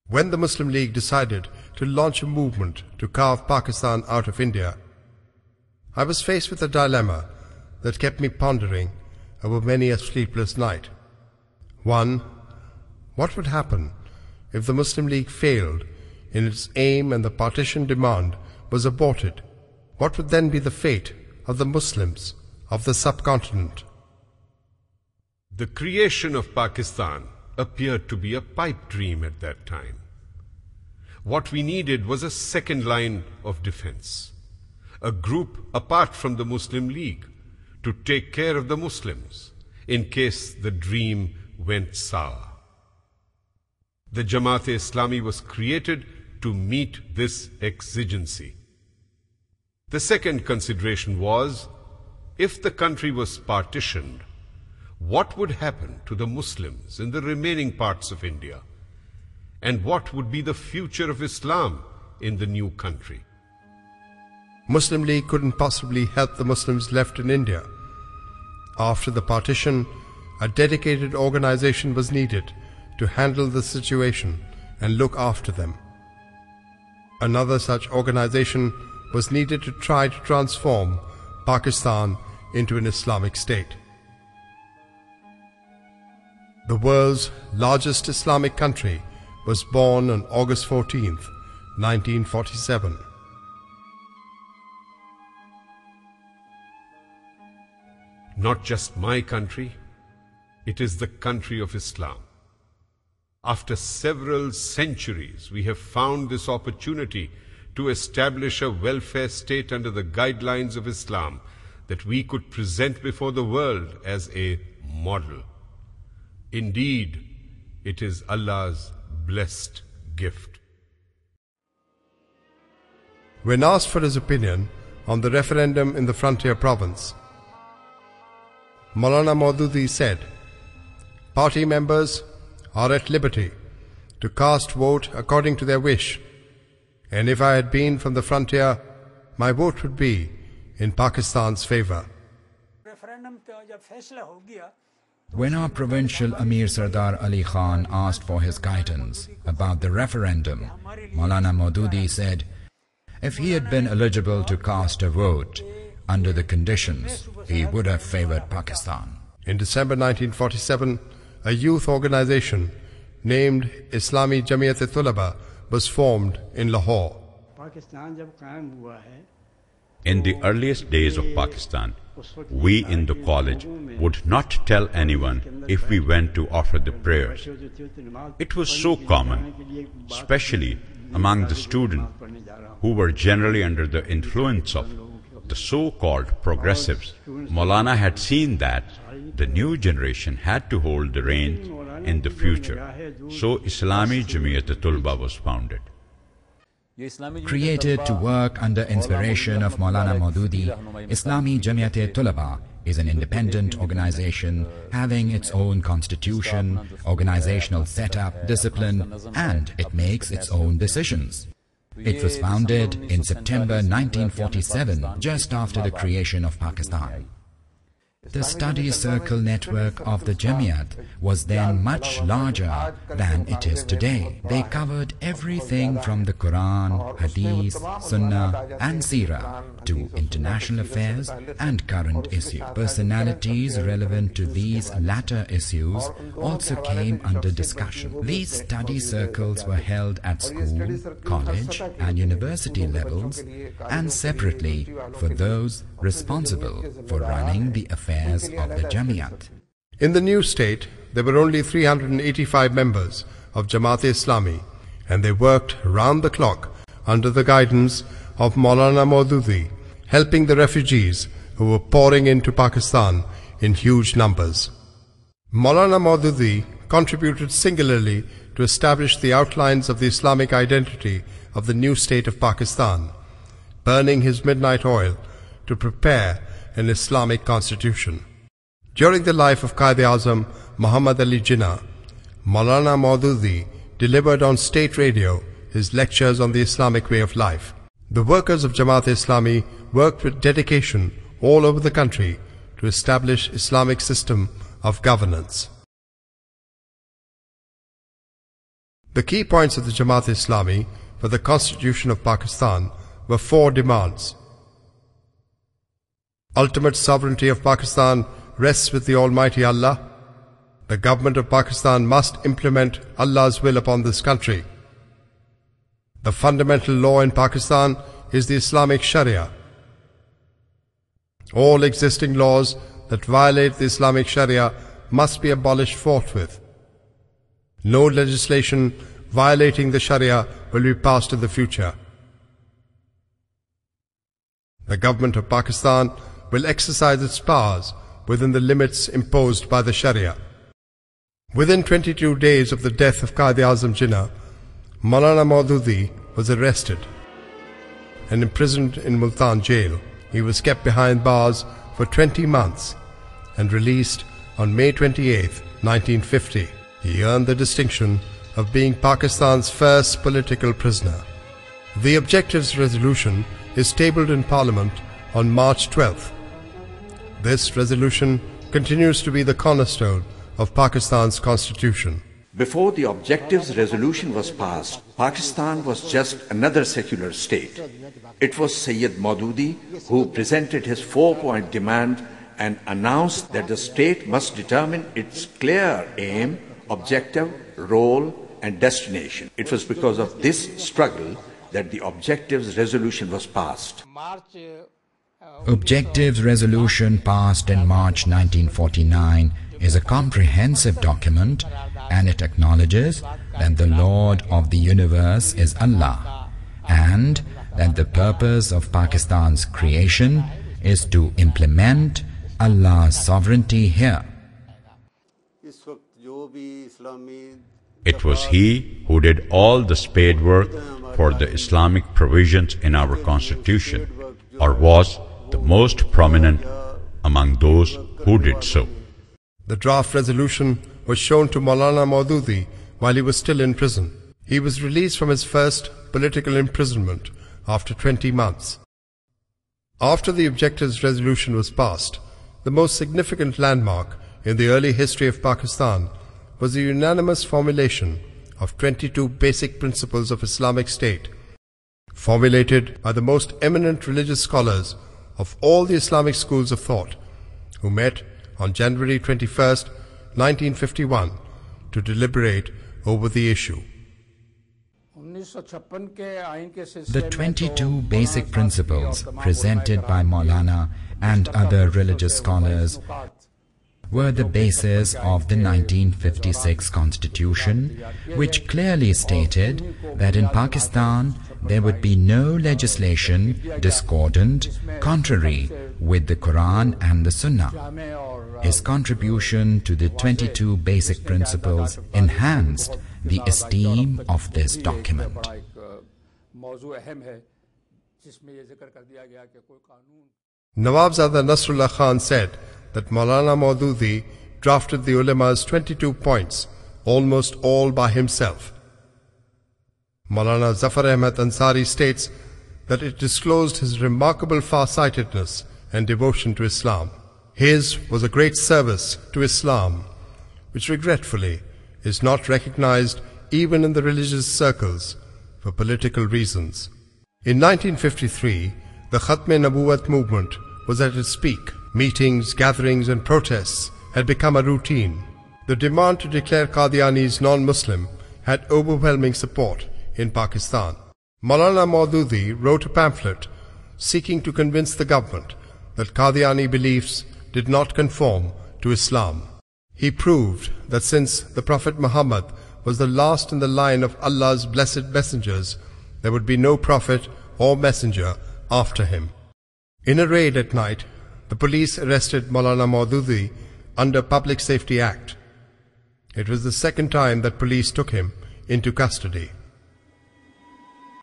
When the Muslim League decided to launch a movement to carve Pakistan out of India, I was faced with a dilemma that kept me pondering over many a sleepless night. One, what would happen if the Muslim League failed in its aim and the partition demand was aborted? What would then be the fate of the Muslims of the subcontinent? The creation of Pakistan appeared to be a pipe dream at that time. What we needed was a second line of defense, a group apart from the Muslim League to take care of the Muslims in case the dream went sour. The Jamaat-e-Islami was created to meet this exigency. The second consideration was, if the country was partitioned, what would happen to the Muslims in the remaining parts of India? And what would be the future of Islam in the new country? Muslim League couldn't possibly help the Muslims left in India. After the partition, a dedicated organization was needed to handle the situation and look after them. Another such organization was needed to try to transform Pakistan into an Islamic state. The world's largest Islamic country was born on August 14th, 1947. Not just my country, it is the country of Islam. After several centuries, we have found this opportunity to establish a welfare state under the guidelines of Islam that we could present before the world as a model. Indeed, it is Allah's blessed gift. When asked for his opinion on the referendum in the frontier province, Molana Maududi said, "Party members are at liberty to cast vote according to their wish, and if I had been from the frontier, my vote would be in Pakistan's favor." When our provincial Amir Sardar Ali Khan asked for his guidance about the referendum, Molana Maududi said, if he had been eligible to cast a vote under the conditions, he would have favored Pakistan. In December 1947, a youth organization named Islami Jamaat-e-Tulaba was formed in Lahore. In the earliest days of Pakistan, we in the college would not tell anyone if we went to offer the prayers. It was so common, especially among the students who were generally under the influence of the so-called progressives. Molana had seen that the new generation had to hold the reins in the future, so Islami Jamiat-e-Tulba was founded. Created to work under inspiration of Molana Maududi, Islami Jamiat-e-Tulaba is an independent organization having its own constitution, organizational setup, discipline, and it makes its own decisions. It was founded in September 1947, just after the creation of Pakistan. The study circle network of the Jamiat was then much larger than it is today. They covered everything from the Quran, Hadith, Sunnah and Seerah to international affairs and current issues. Personalities relevant to these latter issues also came under discussion. These study circles were held at school, college and university levels and separately for those responsible for running the affairs of the Jamiat. In the new state, there were only 385 members of Jamaat-e-Islami, and they worked round the clock under the guidance of Molana Maududi, helping the refugees who were pouring into Pakistan in huge numbers. Molana Maududi contributed singularly to establish the outlines of the Islamic identity of the new state of Pakistan, burning his midnight oil to prepare an Islamic constitution. During the life of Quaid-e-Azam Muhammad Ali Jinnah, Molana Maududi delivered on state radio his lectures on the Islamic way of life. The workers of Jamaat-e-Islami worked with dedication all over the country to establish Islamic system of governance. The key points of the Jamaat-e-Islami for the Constitution of Pakistan were 4 demands. Ultimate sovereignty of Pakistan rests with the Almighty Allah. The government of Pakistan must implement Allah's will upon this country. The fundamental law in Pakistan is the Islamic Sharia. All existing laws that violate the Islamic Sharia must be abolished forthwith. No legislation violating the Sharia will be passed in the future. The government of Pakistan will exercise its powers within the limits imposed by the Sharia. Within 22 days of the death of Quaid-e-Azam Jinnah, Molana Maududi was arrested and imprisoned in Multan jail. He was kept behind bars for 20 months and released on May 28, 1950. He earned the distinction of being Pakistan's first political prisoner. The Objectives Resolution is tabled in Parliament on March 12th. This resolution continues to be the cornerstone of Pakistan's constitution. Before the Objectives Resolution was passed, Pakistan was just another secular state. It was Sayyid Maududi who presented his 4-point demand and announced that the state must determine its clear aim, objective, role and destination. It was because of this struggle that the Objectives Resolution was passed. Objectives Resolution passed in March 1949 is a comprehensive document, and it acknowledges that the Lord of the universe is Allah and that the purpose of Pakistan's creation is to implement Allah's sovereignty here. It was he who did all the spade work for the Islamic provisions in our constitution, or was the most prominent among those who did so. The draft resolution was shown to Molana Maududi while he was still in prison. He was released from his first political imprisonment after 20 months. After the Objectives Resolution was passed, the most significant landmark in the early history of Pakistan was the unanimous formulation of 22 basic principles of Islamic State, formulated by the most eminent religious scholars of all the Islamic schools of thought, who met on January 21st, 1951 to deliberate over the issue. The 22 basic principles presented by Maulana and other religious scholars were the basis of the 1956 Constitution, which clearly stated that in Pakistan there would be no legislation discordant, contrary with the Quran and the Sunnah. His contribution to the 22 basic principles enhanced the esteem of this document. Nawabzada Nasrullah Khan said that Molana Maududi drafted the ulama's 22 points, almost all by himself. Maulana Zafar Ahmad Ansari states that it disclosed his remarkable far-sightedness and devotion to Islam. His was a great service to Islam, which regretfully is not recognized even in the religious circles for political reasons. In 1953, the Khatm-e-Nabuwat movement was at its peak. Meetings, gatherings and protests had become a routine. The demand to declare Qadianis non-Muslim had overwhelming support in Pakistan. Molana Maududi wrote a pamphlet seeking to convince the government that Qadiani beliefs did not conform to Islam. He proved that since the Prophet Muhammad was the last in the line of Allah's blessed messengers, there would be no prophet or messenger after him. In a raid at night, the police arrested Molana Maududi under Public Safety Act. It was the second time that police took him into custody.